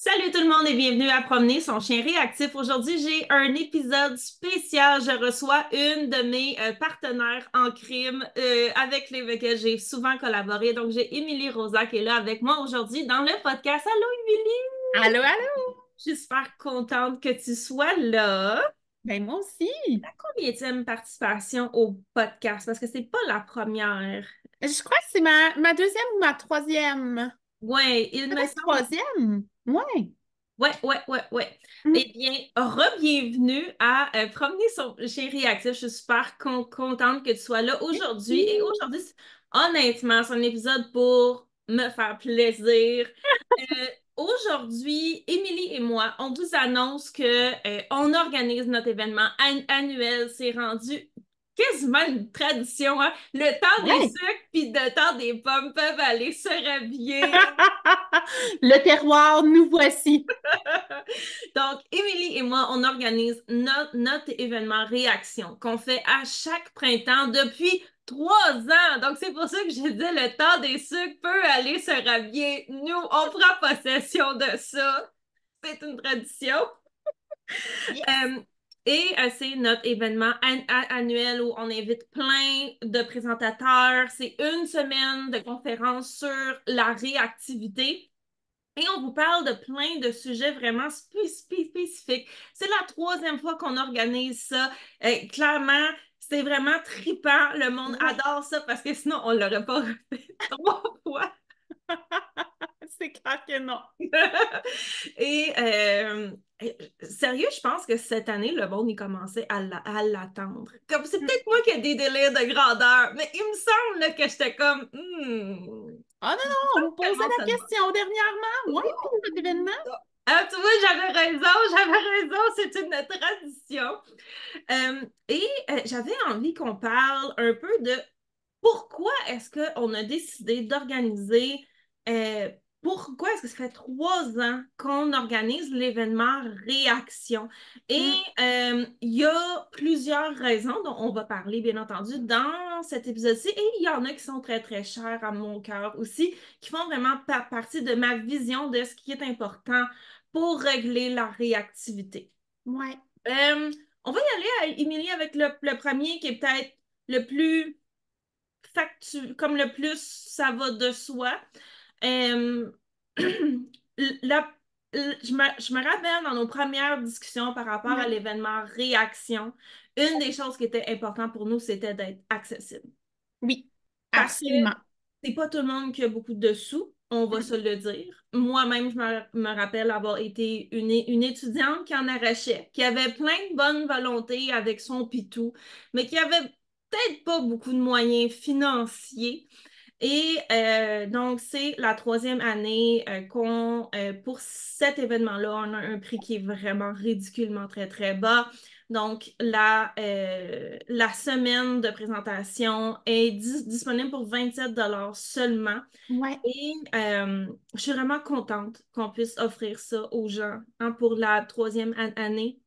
Salut tout le monde et bienvenue à Promener son chien réactif. Aujourd'hui, j'ai un épisode spécial. Je reçois une de mes partenaires en crime avec lesquels j'ai souvent collaboré. Donc, j'ai Émilie Rosa qui est là avec moi aujourd'hui dans le podcast. Allô, Émilie! Allô, allô? Je suis super contente que tu sois là. Ben moi aussi. La combienième participation au podcast? Parce que c'est pas la première. Je crois que c'est ma deuxième ou ma troisième. Ouais, il me Peut-être semble. troisième. Ouais. Ouais. Mm. Eh bien, re-bienvenue à Promener son chien réactif. Je suis super contente que tu sois là aujourd'hui. Et Merci. aujourd'hui, honnêtement, c'est un épisode pour me faire plaisir. Aujourd'hui, Émilie et moi, on vous annonce que on organise notre événement annuel. C'est rendu quasiment une tradition, hein? Le temps des Ouais. sucres puis le temps des pommes peuvent aller se rhabiller. Le terroir, nous voici. Donc, Émilie et moi, on organise notre événement Réaction qu'on fait à chaque printemps depuis 3 ans. Donc, c'est pour ça que je dis le temps des sucres peut aller se rhabiller. Nous, on prend possession de ça. C'est une tradition. Yes. Euh, c'est notre événement annuel où on invite plein de présentateurs. C'est une semaine de conférences sur la réactivité. Et on vous parle de plein de sujets vraiment spécifiques. C'est la troisième fois qu'on organise ça. Clairement, c'est vraiment trippant. Le monde Ouais. adore ça parce que sinon, on ne l'aurait pas refait 3 fois. C'est clair que non. Et sérieux, je pense que cette année, le monde, il commençait à l'attendre. Comme c'est Mm. peut-être moi qui ai des délires de grandeur, mais il me semble là, que j'étais comme, Ah non, non, on vous que le posait monde se la demande. question dernièrement. Ouais, pour cet événement. Ah, tu vois, j'avais raison, c'est une tradition. J'avais envie qu'on parle un peu de pourquoi est-ce qu'on a décidé d'organiser, euh, pourquoi est-ce que ça fait 3 ans qu'on organise l'événement Réaction? Et Mm. il y a plusieurs raisons dont on va parler, bien entendu, dans cet épisode-ci. Et il y en a qui sont très, très chers à mon cœur aussi, qui font vraiment partie de ma vision de ce qui est important pour régler la réactivité. Ouais. Euh, on va y aller, Émilie, avec le premier qui est peut-être le plus comme le plus ça va de soi. Euh, la- je me rappelle dans nos premières discussions par rapport à Mm. l'événement Réaction, une des choses qui était importante pour nous, c'était d'être accessible. Oui, Parce que absolument. c'est pas tout le monde qui a beaucoup de sous, on va Mm. se le dire. Moi-même, je me rappelle avoir été une étudiante qui en arrachait, qui avait plein de bonnes volontés avec son pitou, mais qui avait peut-être pas beaucoup de moyens financiers. Et donc, c'est la troisième année pour cet événement-là, on a un prix qui est vraiment ridiculement très, très bas. Donc, la semaine de présentation est disponible pour 27 seulement. Ouais. Et je suis vraiment contente qu'on puisse offrir ça aux gens, hein, pour la troisième année.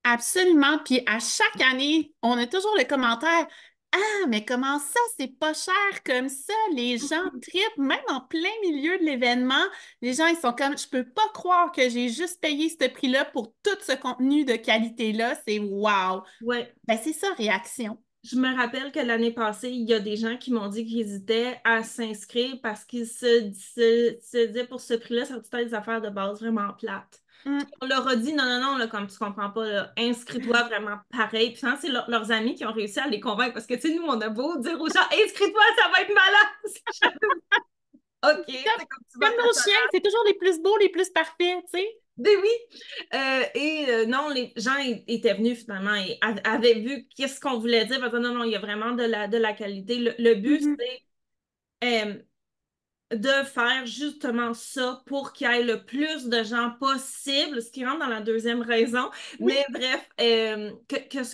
Absolument. Puis à chaque année, on a toujours le commentaire. Ah, mais comment ça, c'est pas cher comme ça? Les gens trippent, même en plein milieu de l'événement. Les gens, ils sont comme, je peux pas croire que j'ai juste payé ce prix-là pour tout ce contenu de qualité-là. C'est wow! Ouais. Ben, c'est ça, réaction. Je me rappelle que l'année passée, il y a des gens qui m'ont dit qu'ils hésitaient à s'inscrire parce qu'ils se disaient pour ce prix-là, ça va être des affaires de base vraiment plates. Puis Hum. on leur a dit non, non, non, là, comme tu comprends pas, là, inscris-toi vraiment pareil. Puis c'est leurs amis qui ont réussi à les convaincre parce que, tu sais, nous, on a beau dire aux gens, inscris-toi, ça va être malade. OK, c'est comme tu vas Comme nos chiens, c'est toujours les plus beaux, les plus parfaits, tu sais. ben oui. Non, les gens étaient venus finalement et avaient vu qu'est-ce qu'on voulait dire. Parce que non, non, il y a vraiment de la qualité. Le but, Mhm. c'est euh, de faire justement ça pour qu'il y ait le plus de gens possible, ce qui rentre dans la deuxième raison. Oui, Mais bref,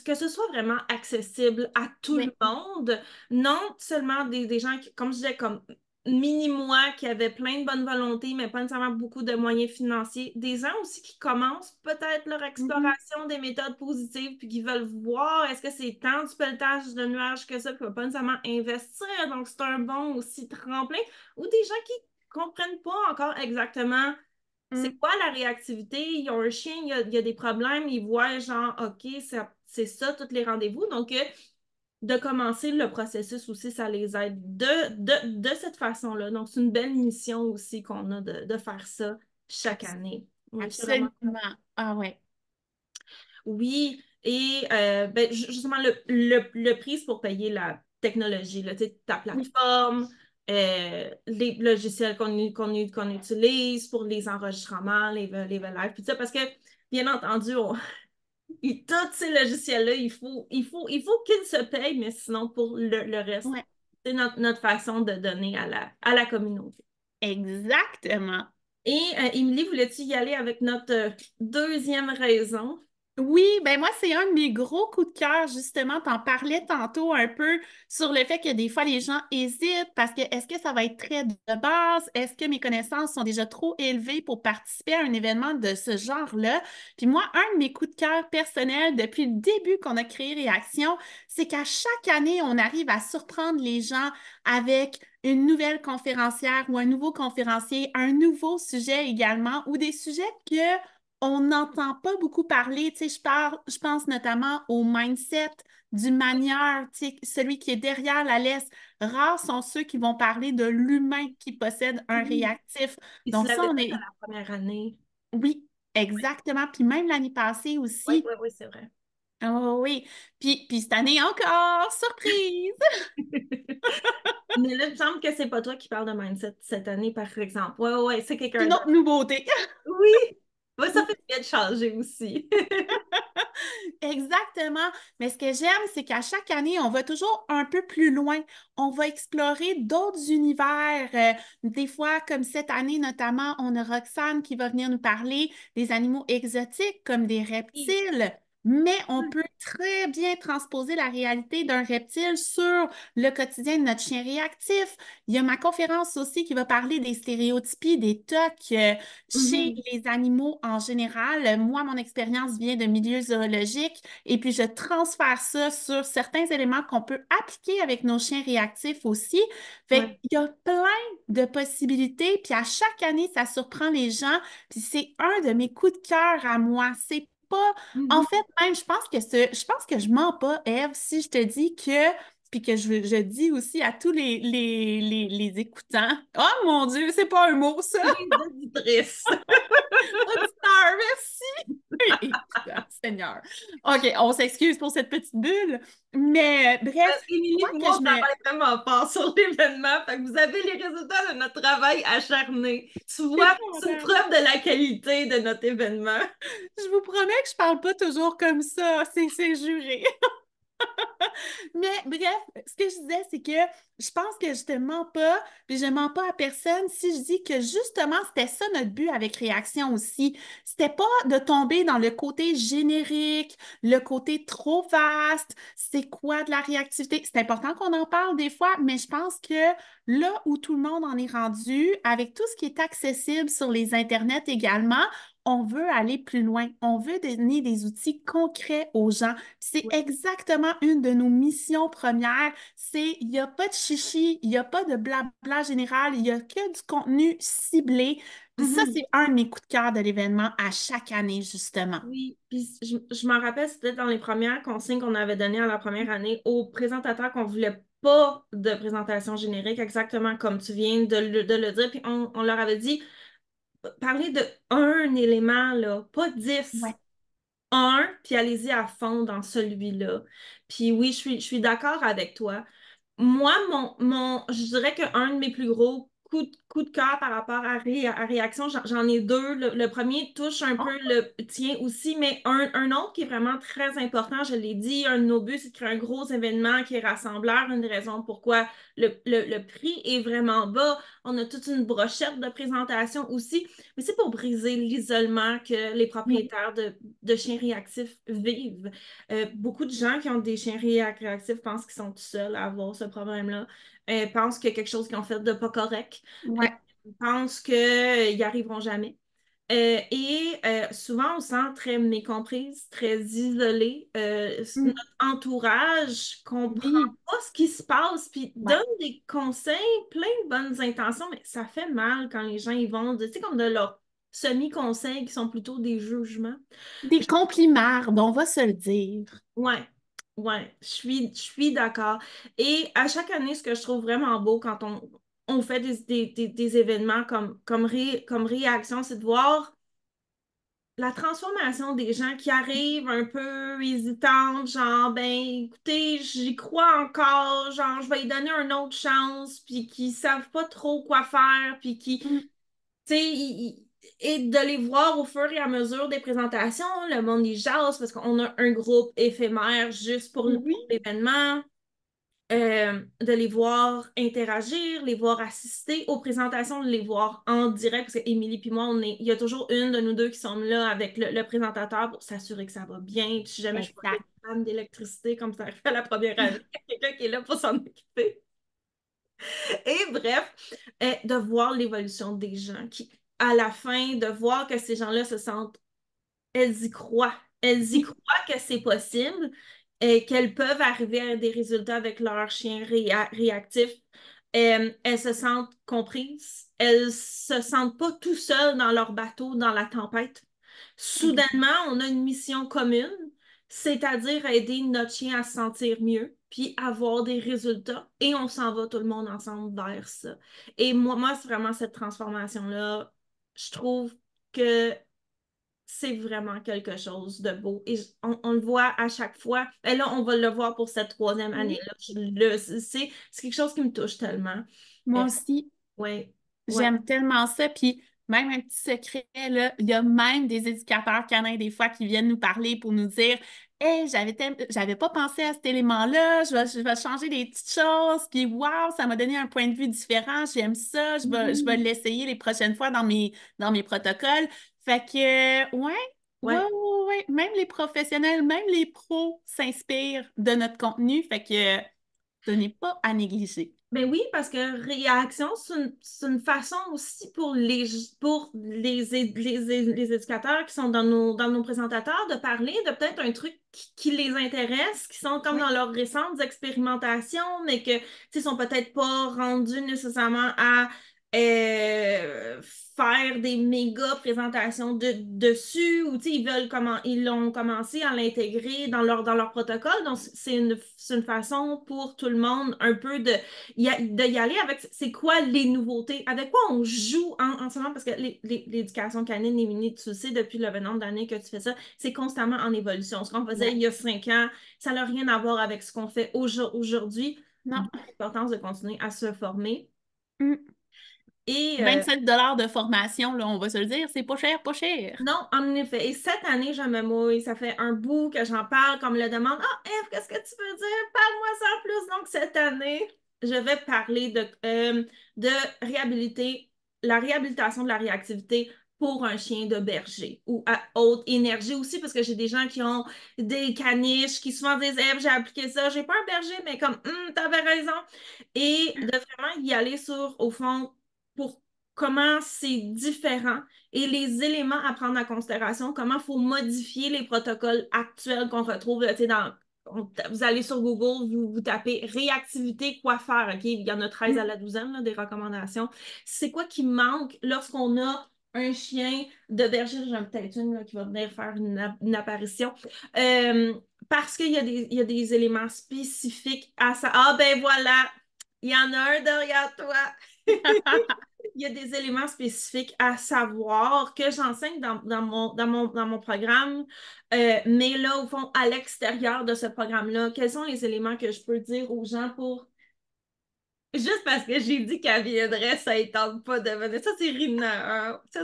que ce soit vraiment accessible à tout le oui. monde, non seulement des gens qui, comme je disais, comme mini-moi, qui avaient plein de bonne volonté, mais pas nécessairement beaucoup de moyens financiers, des gens aussi qui commencent peut-être leur Mhm. exploration des méthodes positives, puis qui veulent voir est-ce que c'est tant du pelletage de nuages que ça, puis ne pas nécessairement investir. Donc, c'est un bon aussi tremplin ou des gens qui comprennent pas encore exactement c'est Mm. quoi la réactivité? Ils ont un chien, il y a des problèmes, ils voient genre, OK, c'est ça, tous les rendez-vous. Donc, de commencer le processus aussi, ça les aide de cette façon-là. Donc, c'est une belle mission aussi qu'on a de faire ça chaque Abs- année. Oui, c'est vraiment. Absolument. Ah ouais. Oui, et ben, justement, le prix, c'est pour payer la technologie, là, tu sais, ta Oui. plateforme, les logiciels qu'on utilise pour les enregistrements, les lives, puis ça, parce que, bien entendu, tous ces logiciels-là, il faut qu'ils se payent, mais sinon, pour le reste, Ouais. c'est notre façon de donner à la communauté. Exactement. Et Émilie, voulais-tu y aller avec notre deuxième raison? Oui, ben moi, c'est un de mes gros coups de cœur, justement. T'en parlais tantôt un peu sur le fait que des fois, les gens hésitent parce que est-ce que ça va être très de base? Est-ce que mes connaissances sont déjà trop élevées pour participer à un événement de ce genre-là? Puis moi, un de mes coups de cœur personnels depuis le début qu'on a créé Réaction, c'est qu'à chaque année, on arrive à surprendre les gens avec une nouvelle conférencière ou un nouveau conférencier, un nouveau sujet également, ou des sujets que on n'entend pas beaucoup parler. Tu sais, je pense notamment au mindset, du manière, tu sais, celui qui est derrière la laisse. Rares sont ceux qui vont parler de l'humain qui possède un Oui. réactif. Et tu Donc ça, l'avais on fait à est, la première année. oui, exactement. Puis même l'année passée Oui, aussi. oui, oui, c'est vrai. Oh oui. Puis cette année encore, surprise! Mais là, il me semble que c'est pas toi qui parles de mindset cette année, par exemple. Oui, oui, ouais, c'est quelqu'un Une autre d'autre. nouveauté. Oui. Ouais, ça fait bien de changer aussi. Exactement. Mais ce que j'aime, c'est qu'à chaque année, on va toujours un peu plus loin. On va explorer d'autres univers. Des fois, comme cette année notamment, on a Roxane qui va venir nous parler des animaux exotiques comme des Oui. reptiles. Mais on peut très bien transposer la réalité d'un reptile sur le quotidien de notre chien réactif. Il y a ma conférence aussi qui va parler des stéréotypies, des tocs chez Mhm. les animaux en général. Moi, mon expérience vient de milieu zoologique et puis je transfère ça sur certains éléments qu'on peut appliquer avec nos chiens réactifs aussi. Fait Ouais. qu'il y a plein de possibilités, puis à chaque année, ça surprend les gens, puis c'est un de mes coups de cœur à moi. C'est pas... En Mhm. fait, même, je pense que je mens pas, Ève, si je te dis que puis que je dis aussi à tous les écoutants, oh mon Dieu, c'est pas un mot, ça! Les auditrices. Auditeur, merci! Écoutants, Seigneur. OK, on s'excuse pour cette petite bulle, mais bref, Émilie quoi et que moi, je on me... travaille vraiment fort sur l'événement. Fait que vous avez les résultats de notre travail acharné. Tu vois, c'est une Épouvantable. preuve de la qualité de notre événement. Je vous promets que je parle pas toujours comme ça, c'est juré. Mais bref, ce que je disais, c'est que je pense que je te mens pas, puis je mens pas à personne si je dis que justement, c'était ça notre but avec Réaction aussi. C'était pas de tomber dans le côté générique, le côté trop vaste, c'est quoi de la réactivité. C'est important qu'on en parle des fois, mais je pense que là où tout le monde en est rendu, avec tout ce qui est accessible sur les internets également, on veut aller plus loin. On veut donner des outils concrets aux gens. C'est exactement une de nos missions premières. Il n'y a pas de chichi, il n'y a pas de blabla général, il n'y a que du contenu ciblé. Puis ça, Mhm. c'est un de mes coups de cœur de l'événement à chaque année, justement. Oui, puis je m'en rappelle, c'était dans les premières consignes qu'on avait données à la première année aux présentateurs qu'on voulait pas de présentation générique, exactement comme tu viens de le dire. Puis on leur avait dit, parlez de un élément, là, pas 10. Ouais, Un, puis allez-y à fond dans celui-là. Puis oui, je suis d'accord avec toi. Moi, je dirais qu'un de mes plus gros coups de cœur par rapport à Réaction, j'en ai deux. Le premier touche un peu le tien aussi, mais un autre qui est vraiment très important, je l'ai dit, un de nos buts, c'est de créer un gros événement qui est rassembleur. Une des raisons pourquoi le prix est vraiment bas. On a toute une brochette de présentation aussi, mais c'est pour briser l'isolement que les ouais, propriétaires de chiens réactifs vivent. Beaucoup de gens qui ont des chiens réactifs pensent qu'ils sont tout seuls à avoir ce problème-là, pensent qu'il y a quelque chose qu'ils ont fait de pas correct, euh, ouais. pensent qu'ils n'y arriveront jamais. Souvent, on se sent très mécomprise, très isolée. Mm, Notre entourage comprend oui, pas ce qui se passe, puis ouais, donne des conseils, plein de bonnes intentions, mais ça fait mal quand les gens y vont, tu sais, comme de leur semi-conseils qui sont plutôt des jugements. Des complimards, on va se le dire. Ouais, ouais, je suis d'accord. Et à chaque année, ce que je trouve vraiment beau quand on fait des événements comme réaction, c'est de voir la transformation des gens qui arrivent un peu hésitantes, genre, ben, écoutez, j'y crois encore, genre, je vais lui donner une autre chance, puis qui savent pas trop quoi faire, puis qui, tu Mm. sais, et de les voir au fur et à mesure des présentations, le monde y jase, parce qu'on a un groupe éphémère juste pour Oui, l'événement. De les voir interagir, les voir assister aux présentations, de les voir en direct, parce qu'Émilie puis moi, il y a toujours une de nous deux qui sommes là avec le présentateur pour s'assurer que ça va bien. Puis si jamais je vois une exact. panne d'électricité, comme ça arrive à la première année, il y a quelqu'un qui est là pour s'en occuper. Et bref, de voir l'évolution des gens, qui, à la fin, de voir que ces gens-là se sentent elles y croient. Elles y Oui, croient que c'est possible et qu'elles peuvent arriver à des résultats avec leur chien réactif. Elles se sentent comprises. Elles se sentent pas tout seules dans leur bateau, dans la tempête. exact. Soudainement, on a une mission commune, c'est-à-dire aider notre chien à se sentir mieux, puis avoir des résultats, et on s'en va tout le monde ensemble vers ça. Et moi c'est vraiment cette transformation-là. Je trouve que c'est vraiment quelque chose de beau. Et on le voit à chaque fois. Et là, on va le voir pour cette troisième Oui, année-là. C'est quelque chose qui me touche tellement. Euh, moi aussi. ouais, ouais. J'aime tellement ça. Puis même un petit secret, là, il y a même des éducateurs canins des fois qui viennent nous parler pour nous dire Hey, j'avais pas pensé à cet élément-là, je vais changer des petites choses, puis waouh, ça m'a donné un point de vue différent, j'aime ça, je vais Mhm. l'essayer les prochaines fois dans mes protocoles. Fait que, ouais, ouais, Ouais. ouais, ouais, même les professionnels, même les pros s'inspirent de notre contenu, fait que ce n'est pas à négliger. Ben oui, parce que réaction, c'est une façon aussi pour les éducateurs qui sont dans nos présentateurs de parler de peut-être un truc qui les intéresse, qui sont comme Oui. dans leurs récentes expérimentations, mais que, tu sais, sont peut-être pas rendus nécessairement à euh, faire des méga présentations dessus, ou, tu sais, ils l'ont commencé à l'intégrer dans leur protocole. Donc, c'est une façon pour tout le monde un peu de y aller avec c'est quoi les nouveautés, avec quoi on joue en ce moment, parce que l'éducation canine et mini, tu le sais, depuis le nombre d'années que tu fais ça, c'est constamment en évolution. Ce qu'on faisait Ouais. il y a 5 ans, ça n'a rien à voir avec ce qu'on fait aujourd'hui. Non. D'où l'importance de continuer à se former. Mm. Et 25 $ de formation, là, on va se le dire, c'est pas cher, pas cher. non, en effet. Et cette année, je me mouille. Ça fait un bout que j'en parle, comme le demande. Ah, Eve, qu'est-ce que tu veux dire? Parle-moi ça en plus. Donc, cette année, je vais parler de la réhabilitation de la réactivité pour un chien de berger ou à haute énergie aussi, parce que j'ai des gens qui ont des caniches qui souvent disent, Eve, j'ai appliqué ça. J'ai pas un berger, mais comme, t'avais raison. Et de vraiment y aller au fond, pour comment c'est différent et les éléments à prendre en considération, comment il faut modifier les protocoles actuels qu'on retrouve là, vous allez sur Google, vous tapez réactivité, quoi faire, OK? Il y en a 13 à Mm. la douzaine, là, des recommandations. C'est quoi qui manque lorsqu'on a un chien de berger? J'en ai peut-être une là, qui va venir faire une apparition. Euh, Parce qu'il y a des éléments spécifiques à ça. Ah ben voilà, il y en a un derrière toi. Il y a des éléments spécifiques à savoir que j'enseigne dans mon programme, mais là, au fond, à l'extérieur de ce programme-là, quels sont les éléments que je peux dire aux gens pour... Juste parce que j'ai dit qu'elle viendrait, ça ne tente pas de venir. Ça, c'est Rina, hein. Ça,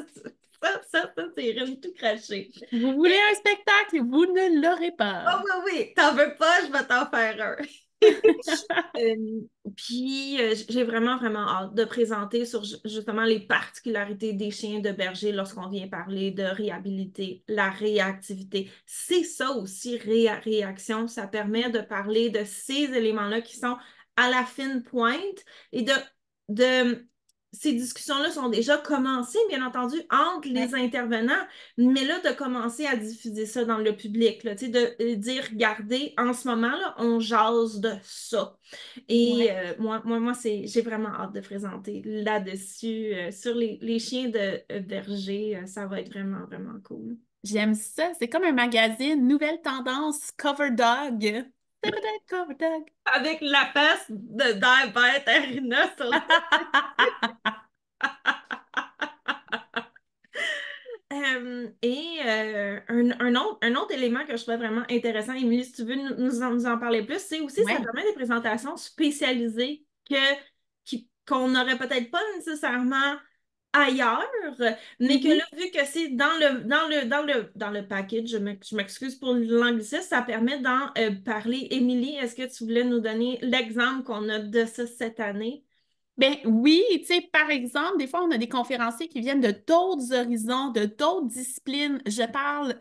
c'est Rina tout craché. Vous voulez un spectacle, vous ne l'aurez Oh pas. oui, oui, t'en veux pas, je vais t'en faire un. Euh, Puis, j'ai vraiment, vraiment hâte de présenter sur justement les particularités des chiens de berger lorsqu'on vient parler de réhabiliter la réactivité. C'est ça aussi, réaction. Ça permet de parler de ces éléments-là qui sont à la fine pointe et de ces discussions-là sont déjà commencées, bien entendu, entre les intervenants, mais là, de commencer à diffuser ça dans le public, là, de dire, regardez, en ce moment, là, on jase de ça. Et Ouais. moi j'ai vraiment hâte de présenter là-dessus, sur les chiens de berger, ça va être vraiment, vraiment cool. J'aime ça. C'est comme un magazine, nouvelle tendance, Cover Dog. C'est peut-être Cover Dog. Avec la face de d'Herbert Arena sur le... un autre élément que je trouve vraiment intéressant, Émilie, si tu veux nous en parler plus, c'est aussi ça Ouais. permet des présentations spécialisées qu'on n'aurait peut-être pas nécessairement ailleurs, mais que Mhm. là, vu que c'est dans le package, je m'excuse pour l'anglicisme, ça permet d'en parler. Émilie, est-ce que tu voulais nous donner l'exemple qu'on a de ça cette année? Ben oui, tu sais, par exemple, des fois, on a des conférenciers qui viennent de d'autres horizons, de d'autres disciplines. Je parle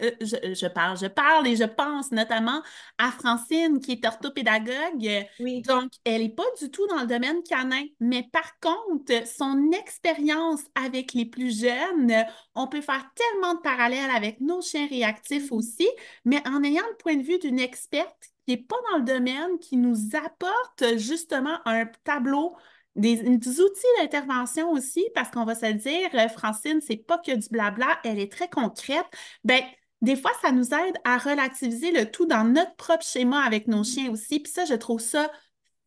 et je pense notamment à Francine, qui est orthopédagogue. Oui. Donc, elle n'est pas du tout dans le domaine canin, mais par contre, son expérience avec les plus jeunes, on peut faire tellement de parallèles avec nos chiens réactifs aussi, mais en ayant le point de vue d'une experte qui n'est pas dans le domaine, qui nous apporte justement un tableau des outils d'intervention aussi, parce qu'on va se le dire, Francine, c'est pas que du blabla, elle est très concrète. Ben, des fois, ça nous aide à relativiser le tout dans notre propre schéma avec nos chiens aussi. Puis ça, je trouve ça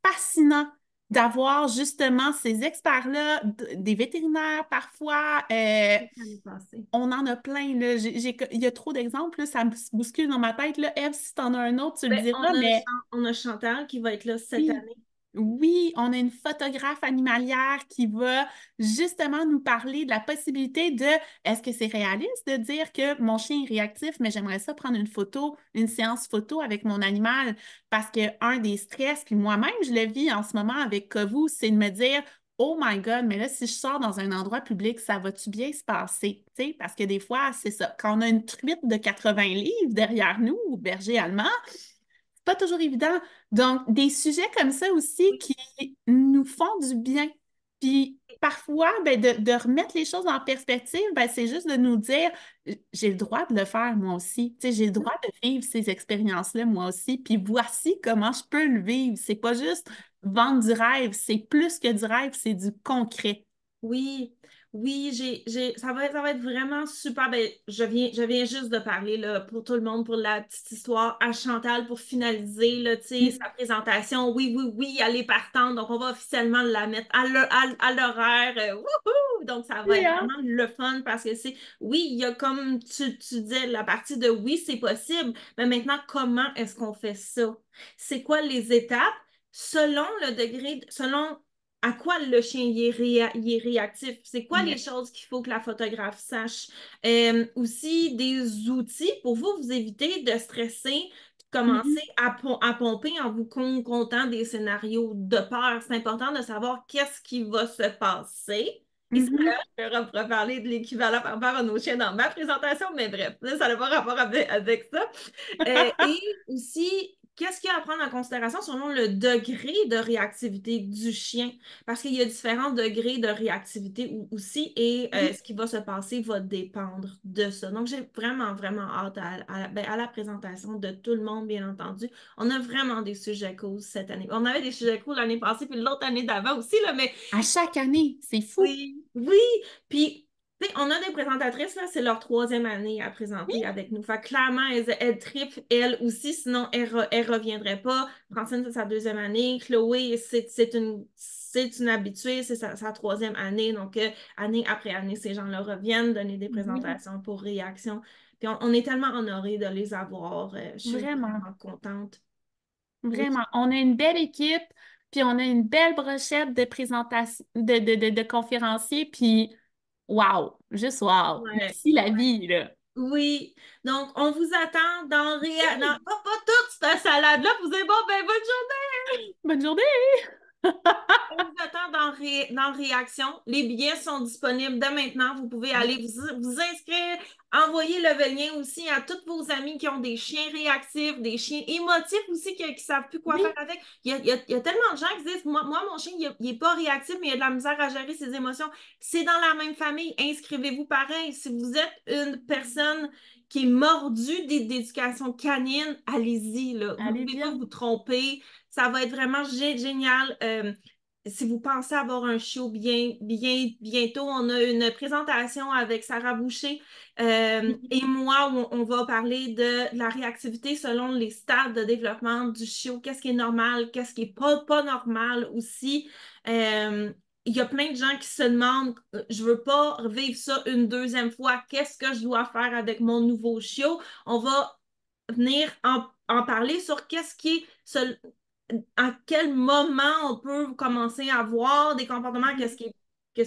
fascinant d'avoir justement ces experts-là, des vétérinaires parfois. L'année passée. On en a plein, là. Il y a trop d'exemples, là, ça me bouscule dans ma tête, là. Eve, si t'en as un autre, tu le Ben, diras, mais On a Chantal qui va être là cette oui. année. Oui, on a une photographe animalière qui va justement nous parler de la possibilité de est-ce que c'est réaliste de dire que mon chien est réactif, mais j'aimerais ça prendre une photo, une séance photo avec mon animal parce que un des stress, puis moi-même je le vis en ce moment avec Kovu, c'est de me dire oh my God, mais là, si je sors dans un endroit public, ça va-tu bien se passer? Tu sais, parce que des fois, c'est ça. Quand on a une truite de 80 livres derrière nous, ou berger allemand, pas toujours évident. Donc, des sujets comme ça aussi qui nous font du bien. Puis parfois, ben, de remettre les choses en perspective, ben, c'est juste de nous dire, j'ai le droit de le faire moi aussi. Tu sais, j'ai le droit de vivre ces expériences-là moi aussi. Puis voici comment je peux le vivre. C'est pas juste vendre du rêve, c'est plus que du rêve, c'est du concret. Oui, oui, ça va être vraiment super. Ben, je viens juste de parler là, pour tout le monde, pour la petite histoire à Chantal pour finaliser là, tu sais, sa présentation. Oui, oui, oui, elle est partante. Donc, on va officiellement la mettre à l'horaire. Wouhou! Donc, ça va Oui, être hein? vraiment le fun parce que oui, il y a comme tu disais, la partie de oui, c'est possible. Mais maintenant, comment est-ce qu'on fait ça? C'est quoi les étapes? Selon le degré, selon à quoi le chien il est réactif? C'est quoi les Yeah. choses qu'il faut que la photographe sache? Aussi, des outils pour vous éviter de stresser, de commencer Mhm. à pomper en vous comptant des scénarios de peur. C'est important de savoir qu'est-ce qui va se passer. Et ça, Mhm. je vais reparler de l'équivalent par rapport à nos chiens dans ma présentation, mais bref, là, ça n'a pas rapport avec ça. Et aussi, qu'est-ce qu'il y a à prendre en considération selon le degré de réactivité du chien? Parce qu'il y a différents degrés de réactivité aussi et Mhm. ce qui va se passer va dépendre de ça. Donc, j'ai vraiment, vraiment hâte à la présentation de tout le monde, bien entendu. On a vraiment des sujets cool cette année. On avait des sujets cool l'année passée puis l'autre année d'avant aussi, là, mais À chaque année, c'est fou. oui, oui. Puis, tu sais, on a des présentatrices, là, c'est leur troisième année à Oui. présenter avec nous. Fait que clairement, elles trippent, elles aussi, sinon elles reviendraient pas. Francine, c'est sa deuxième année. Chloé, c'est une habituée, c'est sa troisième année. Donc, année après année, ces gens-là reviennent donner des Oui, présentations pour réaction. Puis, on est tellement honorés de les avoir. Je suis vraiment. vraiment contente. Oui, Vraiment, on a une belle équipe, puis on a une belle brochette de présentation, de conférenciers, puis wow, juste wow. ouais. Merci la vie, là. Oui, donc on vous attend pas toute cette salade-là. Vous êtes bon, ben bonne journée. Bonne journée! On vous attend dans Réaction. Les billets sont disponibles dès maintenant. Vous pouvez aller vous inscrire Envoyez le lien aussi à tous vos amis qui ont des chiens réactifs, des chiens émotifs aussi qui ne savent plus quoi faire Oui, avec. Il y a tellement de gens qui disent, moi mon chien, il n'est pas réactif, mais il a de la misère à gérer ses émotions. C'est dans la même famille. Inscrivez-vous pareil. Si vous êtes une personne qui est mordue d'éducation canine, allez-y, là. Vous ne pouvez pas allez-y. vous tromper. Ça va être vraiment génial. Si vous pensez avoir un chiot bientôt, on a une présentation avec Sarah Boucher et moi où on va parler de la réactivité selon les stades de développement du chiot. Qu'est-ce qui est normal, qu'est-ce qui est pas normal aussi. Euh, il y a plein de gens qui se demandent, je veux pas revivre ça une deuxième fois. Qu'est-ce que je dois faire avec mon nouveau chiot? On va venir en parler sur qu'est-ce qui est à quel moment on peut commencer à voir des comportements, qu'est-ce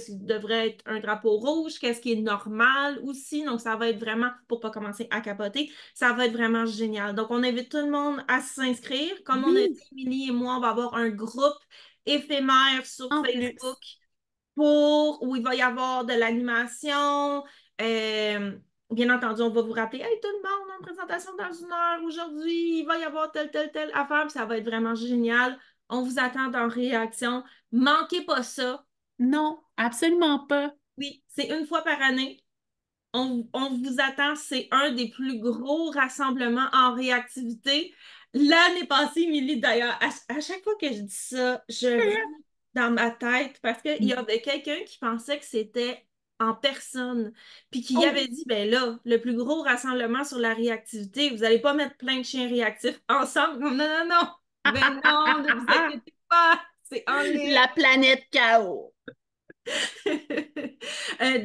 qui devrait être un drapeau rouge, qu'est-ce qui est normal aussi. Donc, ça va être vraiment, pour pas commencer à capoter, ça va être vraiment génial. Donc, on invite tout le monde à s'inscrire. Comme on a dit, Oui, Émilie et moi, on va avoir un groupe éphémère sur en Facebook plus. où il va y avoir de l'animation. Euh, Bien entendu, on va vous rappeler, hey, tout le monde, on a une présentation dans une heure aujourd'hui, il va y avoir telle affaire, puis ça va être vraiment génial. On vous attend en réaction. Manquez pas ça. Non, absolument pas. Oui, c'est une fois par année. On vous attend. C'est un des plus gros rassemblements en réactivité. L'année passée, Émilie, d'ailleurs, à chaque fois que je dis ça, je ris dans ma tête parce qu'il y avait quelqu'un qui pensait que c'était en personne, puis qui Oh, avait dit, ben là, le plus gros rassemblement sur la réactivité, vous n'allez pas mettre plein de chiens réactifs ensemble. Non, non, non, non. Ben non, ne vous inquiétez pas, c'est en ligne. la planète chaos.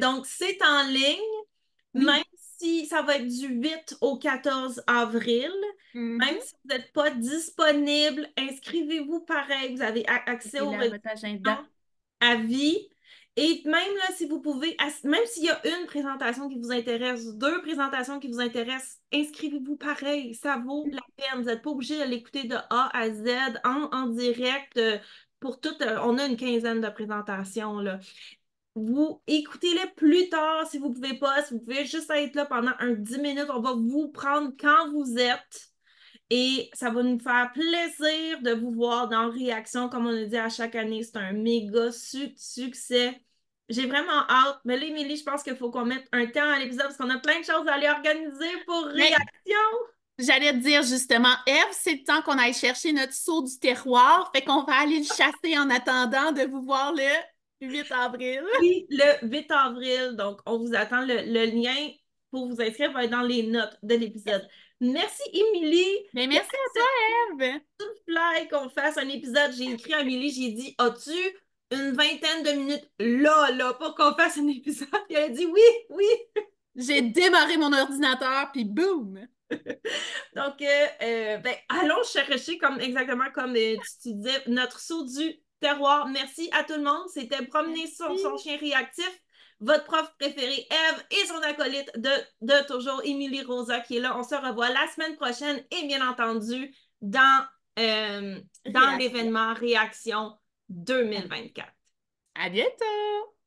Donc, c'est en ligne, même Oui. si ça va être du 8 au 14 avril. Même Mhm. si vous n'êtes pas disponible, inscrivez-vous pareil. Vous avez accès aux Mettez-le à votre agenda. réservations à vie. Et même là, si vous pouvez, même s'il y a une présentation qui vous intéresse, deux présentations qui vous intéressent, inscrivez-vous pareil. Ça vaut la peine. Vous n'êtes pas obligé de l'écouter de A à Z en direct. Pour tout, on a une quinzaine de présentations là. Vous écoutez-les plus tard si vous ne pouvez pas, si vous pouvez juste être là pendant 10 minutes, on va vous prendre quand vous êtes et ça va nous faire plaisir de vous voir dans Réaction, comme on a dit à chaque année, c'est un méga succès. J'ai vraiment hâte. Mais là, Émilie, je pense qu'il faut qu'on mette un temps à l'épisode parce qu'on a plein de choses à aller organiser pour Mais Réaction. j'allais te dire justement, Eve, c'est le temps qu'on aille chercher notre saut du terroir. Fait qu'on va aller le chasser en attendant de vous voir le 8 avril. Oui, le 8 avril. Donc, on vous attend. Le lien pour vous inscrire va être dans les notes de l'épisode. Merci, Émilie, Mais d'avoir merci à accepté toi, Eve. le fly qu'on fasse un épisode. J'ai écrit à Émilie, j'ai dit, as-tu une vingtaine de minutes là, pour qu'on fasse un épisode? Et elle a dit oui, oui. J'ai démarré mon ordinateur, puis boum! Donc, ben, allons chercher exactement comme tu disais, notre saut du terroir. Merci à tout le monde. C'était promener son Merci. chien réactif. Votre prof préféré, Eve, et son acolyte de toujours, Émilie Rosa, qui est là. On se revoit la semaine prochaine et bien entendu dans Réaction. l'événement Réaction 2024. À bientôt!